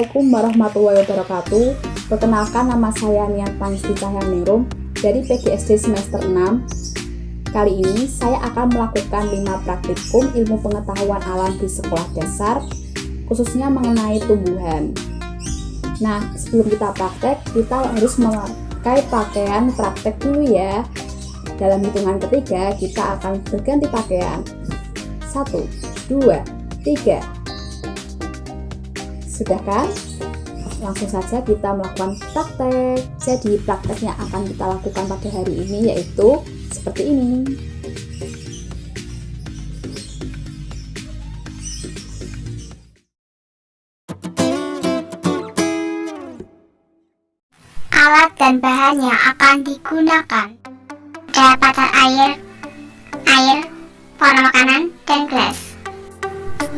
Assalamualaikum warahmatullahi wabarakatuh. Perkenalkan, nama saya Niat Pangestu Cahyaningrum dari PGSD semester 6. Kali ini saya akan melakukan 5 praktikum ilmu pengetahuan alam di sekolah dasar, khususnya mengenai tumbuhan. Nah, sebelum kita praktek, kita harus memakai pakaian praktek dulu ya. Dalam hitungan ketiga, kita akan berganti pakaian. 1, 2, 3. Sudah kan? Langsung saja kita melakukan praktek. Jadi praktek yang akan kita lakukan pada hari ini yaitu seperti ini. Alat dan bahan yang akan digunakan ada pacar air, warna makanan, dan gelas.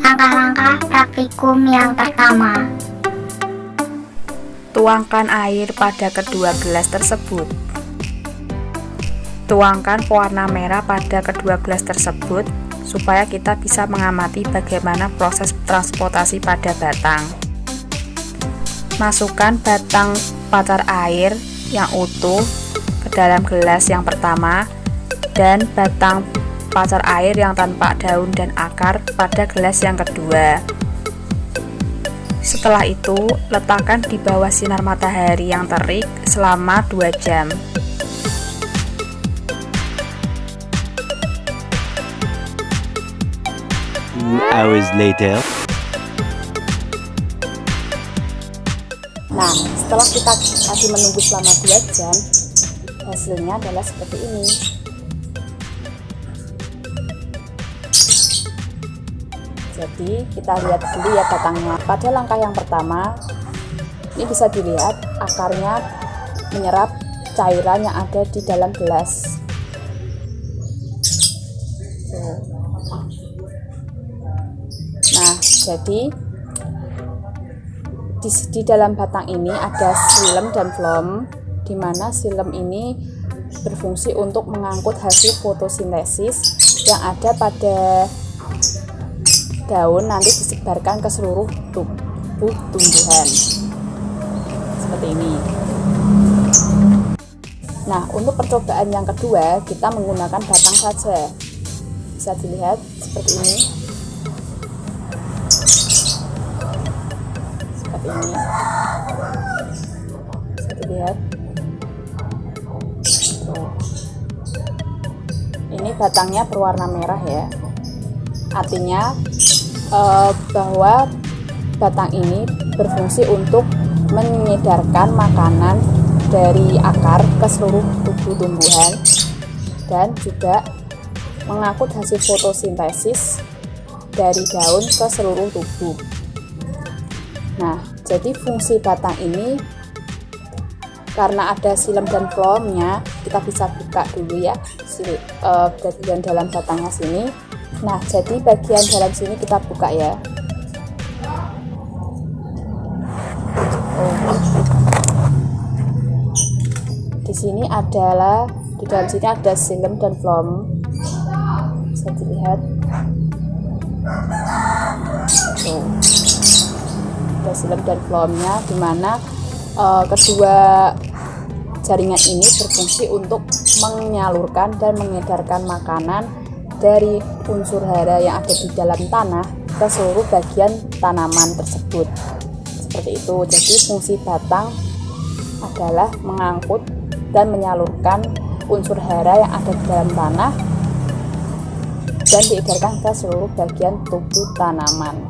Langkah-langkah praktikum yang pertama. Tuangkan air pada kedua gelas tersebut. Tuangkan pewarna merah pada kedua gelas tersebut supaya kita bisa mengamati bagaimana proses transportasi pada batang. Masukkan batang pacar air yang utuh ke dalam gelas yang pertama dan batang pacar air yang tanpa daun dan akar pada gelas yang kedua. Setelah itu, letakkan di bawah sinar matahari yang terik selama 2 jam. Hours later. Nah, setelah kita tadi menunggu selama 2 jam, hasilnya adalah seperti ini. Jadi kita lihat dulu ya batangnya. Pada langkah yang pertama, ini bisa dilihat akarnya menyerap cairan yang ada di dalam gelas. Nah, jadi di dalam batang ini ada xilem dan phloem, di mana xilem ini berfungsi untuk mengangkut hasil fotosintesis yang ada pada daun, nanti disebarkan ke seluruh tubuh tumbuhan seperti ini. Nah, untuk percobaan yang kedua, kita menggunakan batang saja. Bisa dilihat seperti ini. Seperti ini. Bisa dilihat. Tuh. Ini batangnya berwarna merah ya. Artinya bahwa batang ini berfungsi untuk menyedarkan makanan dari akar ke seluruh tubuh tumbuhan dan juga mengangkut hasil fotosintesis dari daun ke seluruh tubuh. Nah, jadi fungsi batang ini karena ada xilem dan phloemnya, kita bisa buka dulu ya bagian dalam batangnya sini. Nah, jadi bagian dalam sini kita buka ya. Di sini di dalam sini ada xilem dan phloem. Bisa dilihat. Ada xilem dan phloemnya, di mana kedua jaringan ini berfungsi untuk menyalurkan dan mengedarkan makanan dari unsur hara yang ada di dalam tanah ke seluruh bagian tanaman tersebut. Seperti itu. Jadi fungsi batang adalah mengangkut dan menyalurkan unsur hara yang ada di dalam tanah dan diedarkan ke seluruh bagian tubuh tanaman.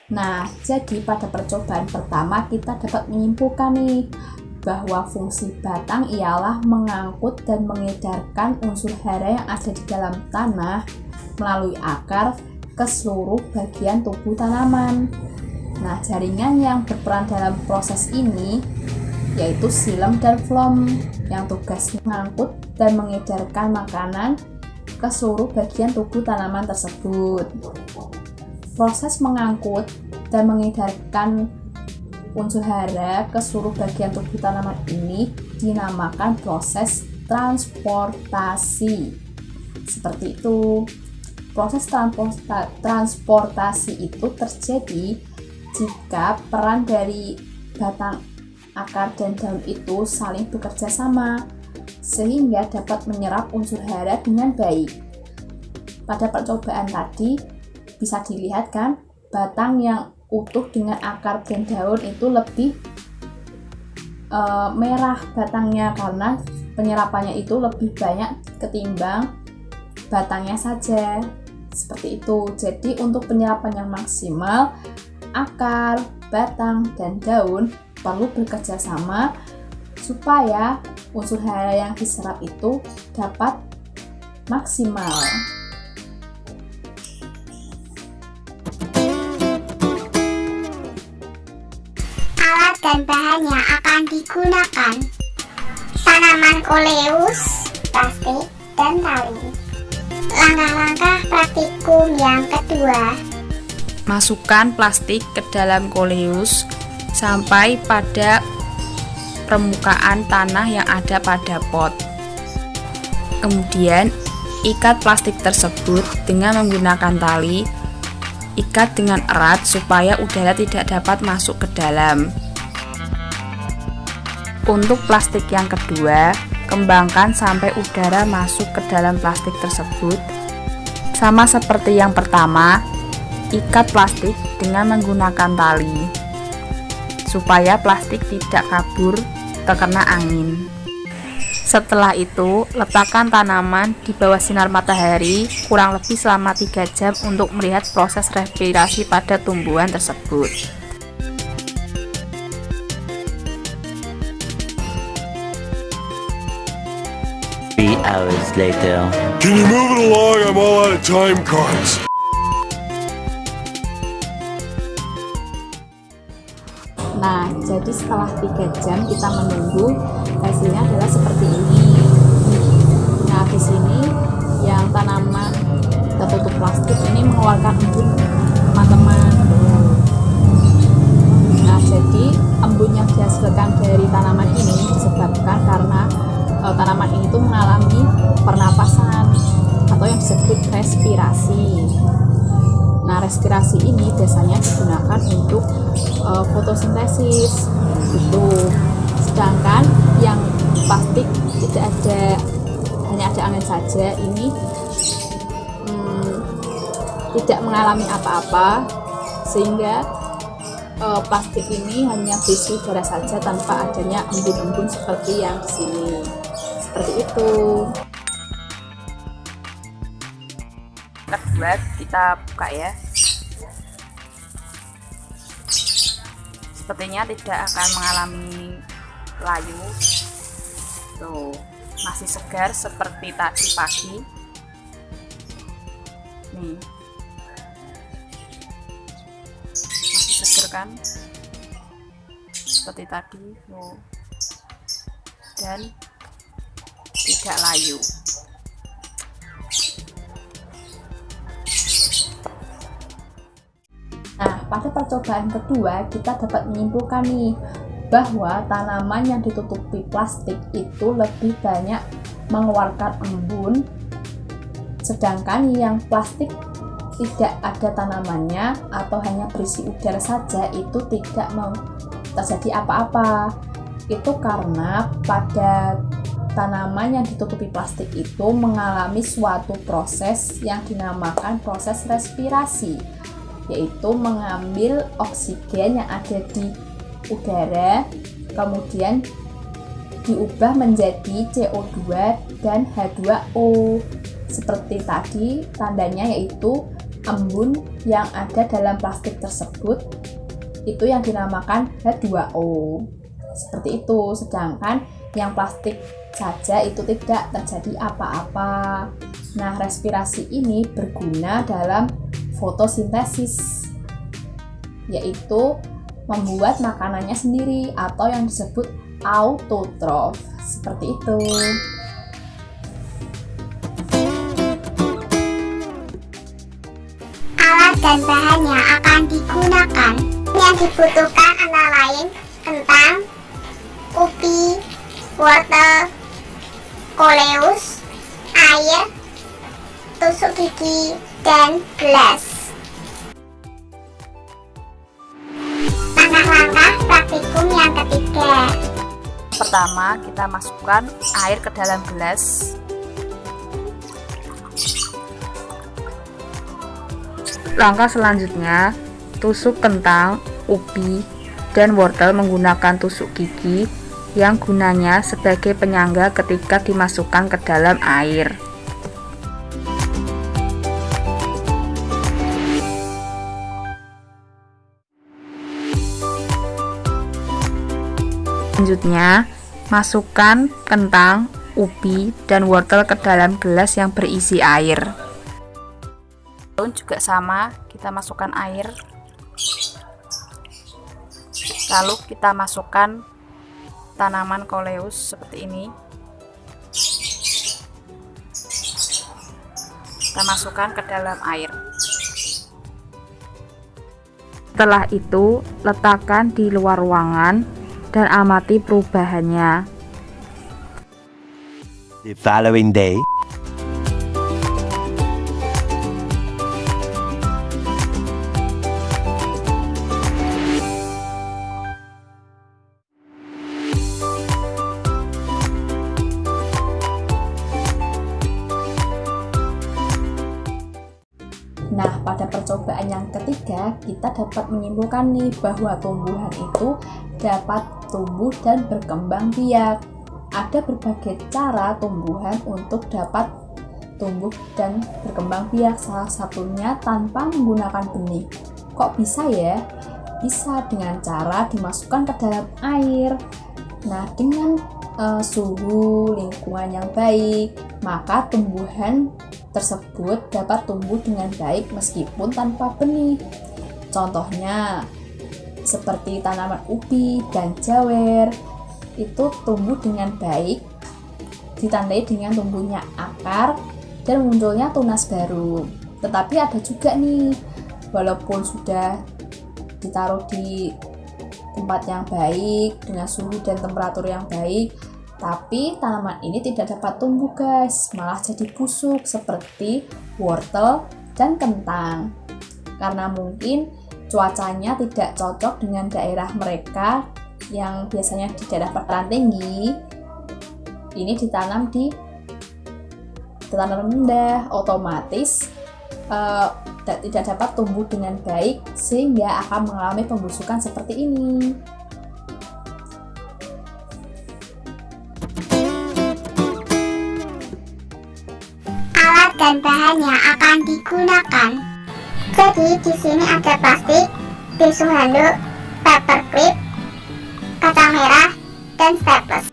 Nah, jadi pada percobaan pertama kita dapat menyimpulkan nih bahwa fungsi batang ialah mengangkut dan mengedarkan unsur hara yang ada di dalam tanah melalui akar ke seluruh bagian tubuh tanaman. Nah, jaringan yang berperan dalam proses ini yaitu xilem dan phloem yang tugasnya mengangkut dan mengedarkan makanan ke seluruh bagian tubuh tanaman tersebut. Proses mengangkut dan mengedarkan unsur hara ke seluruh bagian tubuh tanaman ini dinamakan proses transportasi. Seperti itu. proses transportasi itu terjadi jika peran dari batang, akar, dan daun itu saling bekerja sama sehingga dapat menyerap unsur hara dengan baik. Pada percobaan tadi bisa dilihat kan, batang yang utuh dengan akar dan daun itu lebih merah batangnya karena penyerapannya itu lebih banyak ketimbang batangnya saja. Seperti itu. Jadi untuk penyerapan yang maksimal, akar, batang, dan daun perlu bekerja sama supaya unsur hara yang diserap itu dapat maksimal. Alat dan bahan yang akan digunakan: tanaman koleus, plastik, dan tali. Langkah-langkah praktikum yang kedua: Masukkan plastik ke dalam koleus sampai pada permukaan tanah yang ada pada pot. Kemudian, ikat plastik tersebut dengan menggunakan tali. Ikat dengan erat supaya udara tidak dapat masuk ke dalam. Untuk plastik yang kedua, kembangkan sampai udara masuk ke dalam plastik tersebut. Sama seperti yang pertama, ikat plastik dengan menggunakan tali supaya plastik tidak kabur terkena angin. Setelah itu, letakkan tanaman di bawah sinar matahari kurang lebih selama 3 jam untuk melihat proses respirasi pada tumbuhan tersebut. Three hours later. Can you move it along? I'm all out of time cards. Nah, jadi setelah 3 jam kita menunggu, hasilnya adalah seperti ini. Nah, di sini yang tanaman tertutup plastik ini mengeluarkan embun, teman-teman. Nah, jadi embun yang dihasilkan dari tanaman ini disebabkan karena tanaman ini tuh mengalami pernapasan atau yang disebut respirasi. Nah, respirasi ini biasanya digunakan untuk fotosintesis gitu. Sedangkan yang plastik tidak ada, hanya ada angin saja, ini tidak mengalami apa-apa, sehingga plastik ini hanya berisi udara saja tanpa adanya embun-embun seperti yang di sini. Seperti itu. Kedua, kita buka ya. Sepertinya tidak akan mengalami layu. Tuh, masih segar seperti tadi pagi. Nih, masih segar kan? Seperti tadi. Tuh. Dan tidak layu. Nah, pada percobaan kedua kita dapat menyimpulkan nih bahwa tanaman yang ditutupi plastik itu lebih banyak mengeluarkan embun, sedangkan yang plastik tidak ada tanamannya atau hanya berisi udara saja itu tidak terjadi apa-apa. Itu karena pada tanaman yang ditutupi plastik itu mengalami suatu proses yang dinamakan proses respirasi, yaitu mengambil oksigen yang ada di udara kemudian diubah menjadi CO2 dan H2O. Seperti tadi tandanya, yaitu embun yang ada dalam plastik tersebut itu yang dinamakan H2O. Seperti itu. Sedangkan yang plastik saja itu tidak terjadi apa-apa. Nah, respirasi ini berguna dalam fotosintesis, yaitu membuat makanannya sendiri atau yang disebut autotrof. Seperti itu. Alat dan bahan yang akan digunakan. Yang dibutuhkan antara lain kentang, ubi, wortel, koleus, air, tusuk gigi, dan gelas. Langkah-langkah praktikum yang ketiga. Pertama, kita masukkan air ke dalam gelas. Langkah selanjutnya, tusuk kentang, ubi, dan wortel menggunakan tusuk gigi yang gunanya sebagai penyangga ketika dimasukkan ke dalam air. Selanjutnya, masukkan kentang, ubi, dan wortel ke dalam gelas yang berisi air. Daun juga sama, kita masukkan air. Lalu kita masukkan tanaman koleus seperti ini. Kita masukkan ke dalam air. Setelah itu, letakkan di luar ruangan dan amati perubahannya. The following day. Nah, pada percobaan yang ketiga, kita dapat menyimpulkan nih bahwa tumbuhan itu dapat tumbuh dan berkembang biak. Ada berbagai cara tumbuhan untuk dapat tumbuh dan berkembang biak, salah satunya tanpa menggunakan benih. Kok bisa ya? Bisa dengan cara dimasukkan ke dalam air. Nah, dengan suhu lingkungan yang baik, maka tumbuhan tersebut dapat tumbuh dengan baik meskipun tanpa benih. Contohnya seperti tanaman ubi dan jawer, itu tumbuh dengan baik ditandai dengan tumbuhnya akar dan munculnya tunas baru. Tetapi ada juga nih, walaupun sudah ditaruh di tempat yang baik dengan suhu dan temperatur yang baik, tapi tanaman ini tidak dapat tumbuh guys, malah jadi busuk seperti wortel dan kentang. Karena mungkin cuacanya tidak cocok dengan daerah mereka yang biasanya di daerah dataran tinggi. Ini ditanam di dataran rendah, otomatis tidak dapat tumbuh dengan baik sehingga akan mengalami pembusukan seperti ini. Alat dan bahan yang akan digunakan. Jadi di sini ada plastik, tisu handuk, paper clip, kacang merah, dan staples.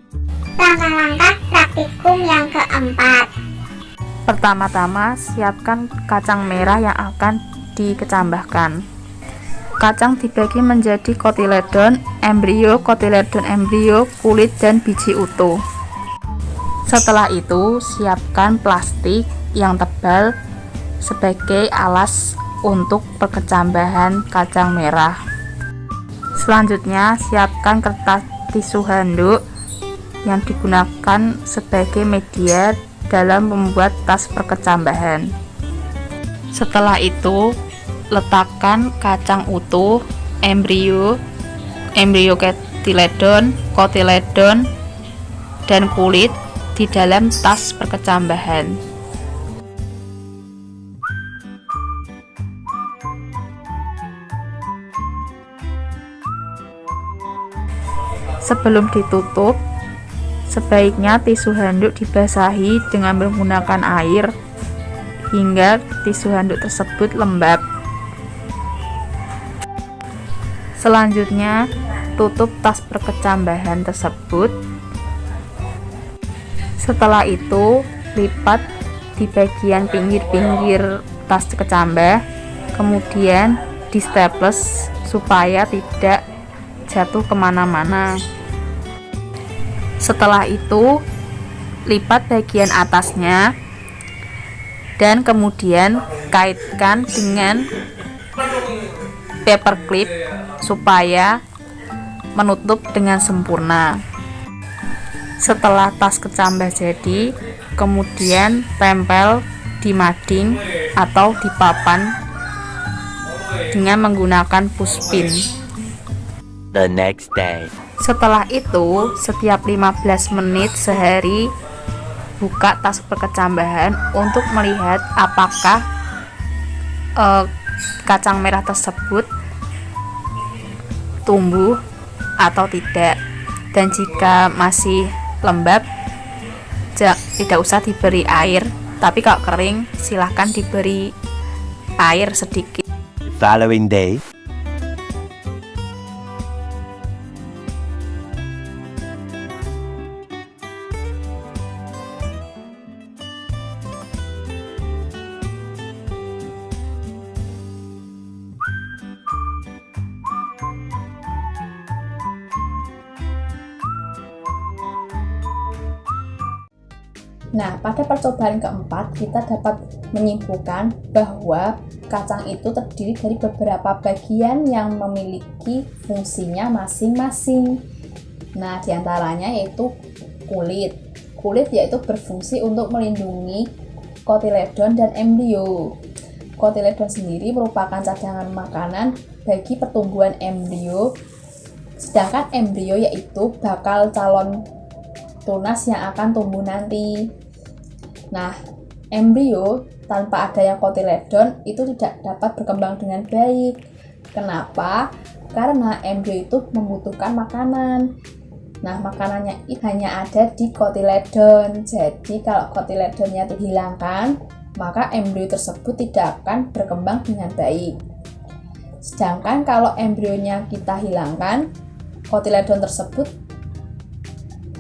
Langkah-langkah praktikum yang keempat. Pertama-tama, siapkan kacang merah yang akan dikecambahkan. Kacang dibagi menjadi kotiledon, embrio, kulit, dan biji utuh. Setelah itu, siapkan plastik yang tebal sebagai alas untuk perkecambahan kacang merah. Selanjutnya, siapkan kertas tisu handuk yang digunakan sebagai media dalam membuat tas perkecambahan. Setelah itu, letakkan kacang utuh, embrio kotiledon, dan kulit di dalam tas perkecambahan. Sebelum ditutup, sebaiknya tisu handuk dibasahi dengan menggunakan air hingga tisu handuk tersebut lembab. Selanjutnya, tutup tas perkecambahan tersebut. Setelah itu, lipat di bagian pinggir-pinggir tas kecambah, kemudian di staples supaya tidak jatuh kemana-mana. Setelah itu, lipat bagian atasnya dan kemudian kaitkan dengan paper clip supaya menutup dengan sempurna. Setelah tas kecambah jadi, kemudian tempel di mading atau dipapan dengan menggunakan pushpin. The next day. Setelah itu, setiap 15 menit sehari buka tas perkecambahan untuk melihat apakah kacang merah tersebut tumbuh atau tidak. Dan jika masih lembab, tidak usah diberi air, tapi kalau kering silahkan diberi air sedikit. Following day. Nah, pada percobaan keempat, kita dapat menyimpulkan bahwa kacang itu terdiri dari beberapa bagian yang memiliki fungsinya masing-masing. Nah, diantaranya yaitu kulit. Kulit yaitu berfungsi untuk melindungi kotiledon dan embrio. Kotiledon sendiri merupakan cadangan makanan bagi pertumbuhan embrio, sedangkan embrio yaitu bakal calon tunas yang akan tumbuh nanti. Nah, embrio tanpa adanya kotiledon itu tidak dapat berkembang dengan baik. Kenapa? Karena embrio itu membutuhkan makanan. Nah, makanannya itu hanya ada di kotiledon. Jadi, kalau kotiledonnya dihilangkan, maka embrio tersebut tidak akan berkembang dengan baik. Sedangkan kalau embrionya kita hilangkan, kotiledon tersebut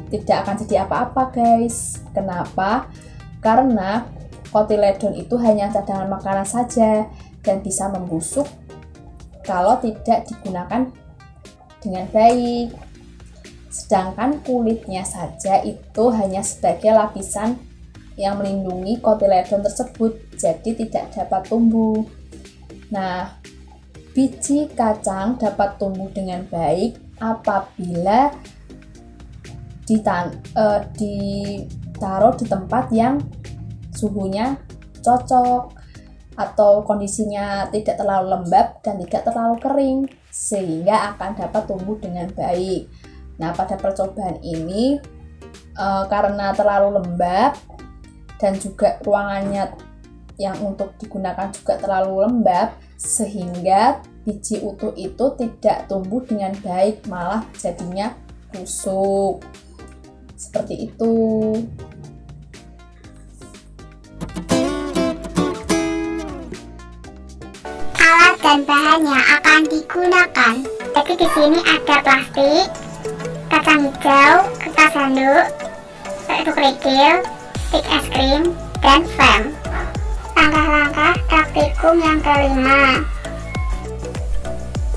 tidak akan jadi apa-apa, guys. Kenapa? Karena kotiledon itu hanya cadangan makanan saja dan bisa membusuk kalau tidak digunakan dengan baik. Sedangkan kulitnya saja itu hanya sebagai lapisan yang melindungi kotiledon tersebut, jadi tidak dapat tumbuh. Nah, biji kacang dapat tumbuh dengan baik apabila ditaruh di tempat yang suhunya cocok atau kondisinya tidak terlalu lembab dan tidak terlalu kering, sehingga akan dapat tumbuh dengan baik. Nah, pada percobaan ini karena terlalu lembab dan juga ruangannya yang untuk digunakan juga terlalu lembab, sehingga biji utuh itu tidak tumbuh dengan baik, malah jadinya busuk. Seperti itu. Alat dan bahan yang akan digunakan. Jadi di sini ada plastik, kacang hijau, kertas handuk, batu kerikil, stik es krim, dan frame. Langkah-langkah praktikum yang kelima.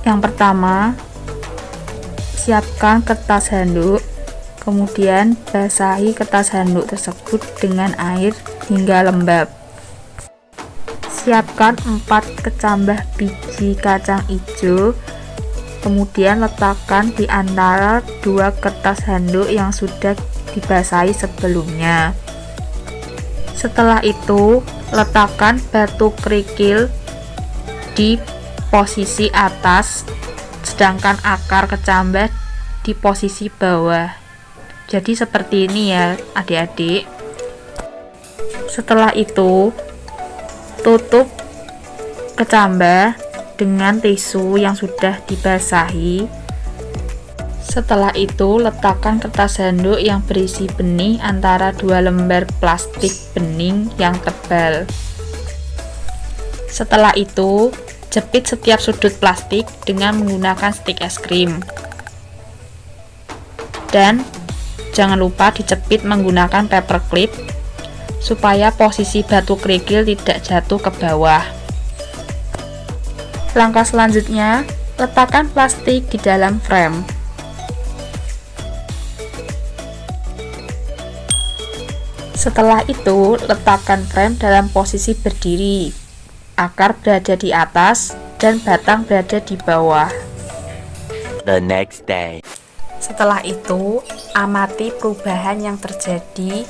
Yang pertama, siapkan kertas handuk, kemudian basahi kertas handuk tersebut dengan air hingga lembab. Siapkan 4 kecambah biji kacang hijau, kemudian letakkan di antara 2 kertas handuk yang sudah dibasahi sebelumnya. Setelah itu, letakkan batu kerikil di posisi atas, sedangkan akar kecambah di posisi bawah. Jadi seperti ini ya adik-adik. Setelah itu, tutup kecambah dengan tisu yang sudah dibasahi. Setelah itu, letakkan kertas handuk yang berisi benih antara 2 lembar plastik bening yang tebal. Setelah itu, jepit setiap sudut plastik dengan menggunakan stik es krim. Dan jangan lupa dijepit menggunakan paper clip supaya posisi batu kerikil tidak jatuh ke bawah. Langkah selanjutnya, letakkan plastik di dalam frame. Setelah itu, letakkan frame dalam posisi berdiri, akar berada di atas dan batang berada di bawah. The next day. Setelah itu, amati perubahan yang terjadi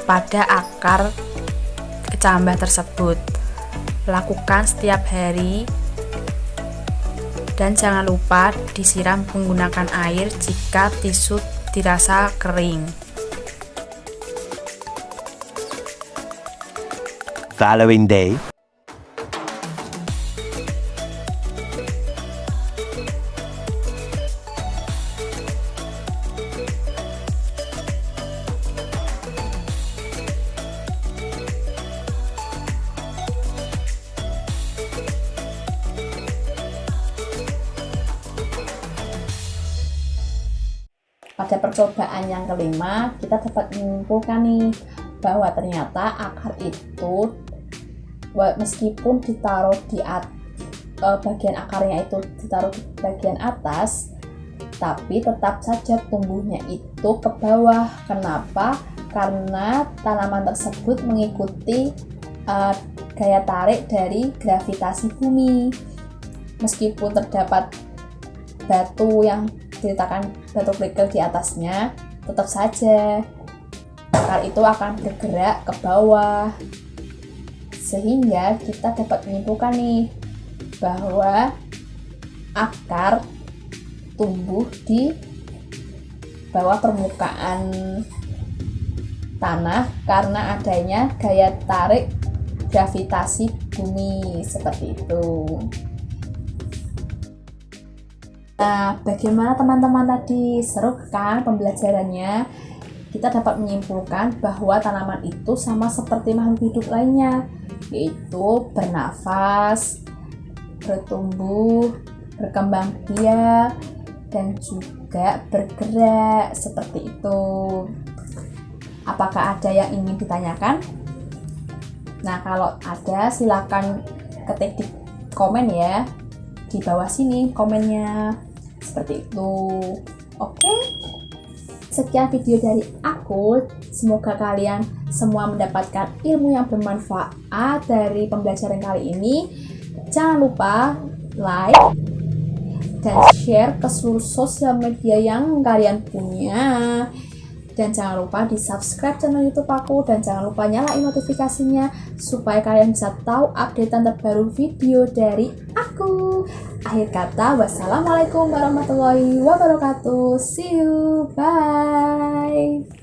pada akar kecambah tersebut. lakukan setiap hari. Dan jangan lupa disiram menggunakan air jika tisu dirasa kering. Following day. Pada percobaan yang kelima, kita dapat menyimpulkan nih bahwa ternyata akar itu meskipun ditaruh di bagian akarnya itu ditaruh di bagian atas, tapi tetap saja tumbuhnya itu ke bawah. Kenapa? Karena tanaman tersebut mengikuti gaya tarik dari gravitasi bumi. Meskipun terdapat batu yang diletakkan batu kerikil di atasnya, tetap saja akar itu akan bergerak ke bawah. Sehingga kita dapat menyimpulkan nih bahwa akar tumbuh di bawah permukaan tanah karena adanya gaya tarik gravitasi bumi, seperti itu. Nah, bagaimana teman-teman tadi? Seru kan pembelajarannya? Kita dapat menyimpulkan bahwa tanaman itu sama seperti makhluk hidup lainnya, yaitu bernafas, bertumbuh, berkembang biak, dan juga bergerak, seperti itu. Apakah ada yang ingin ditanyakan? Nah, kalau ada silakan ketik di komen ya, di bawah sini komennya, seperti itu. Oke, sekian video dari aku. Semoga kalian semua mendapatkan ilmu yang bermanfaat dari pembelajaran kali ini. Jangan lupa like dan share ke seluruh sosial media yang kalian punya. Dan jangan lupa di subscribe channel YouTube aku, dan jangan lupa nyalain notifikasinya supaya kalian bisa tahu updatean terbaru video dari aku. Akhir kata, wassalamualaikum warahmatullahi wabarakatuh. See you, bye.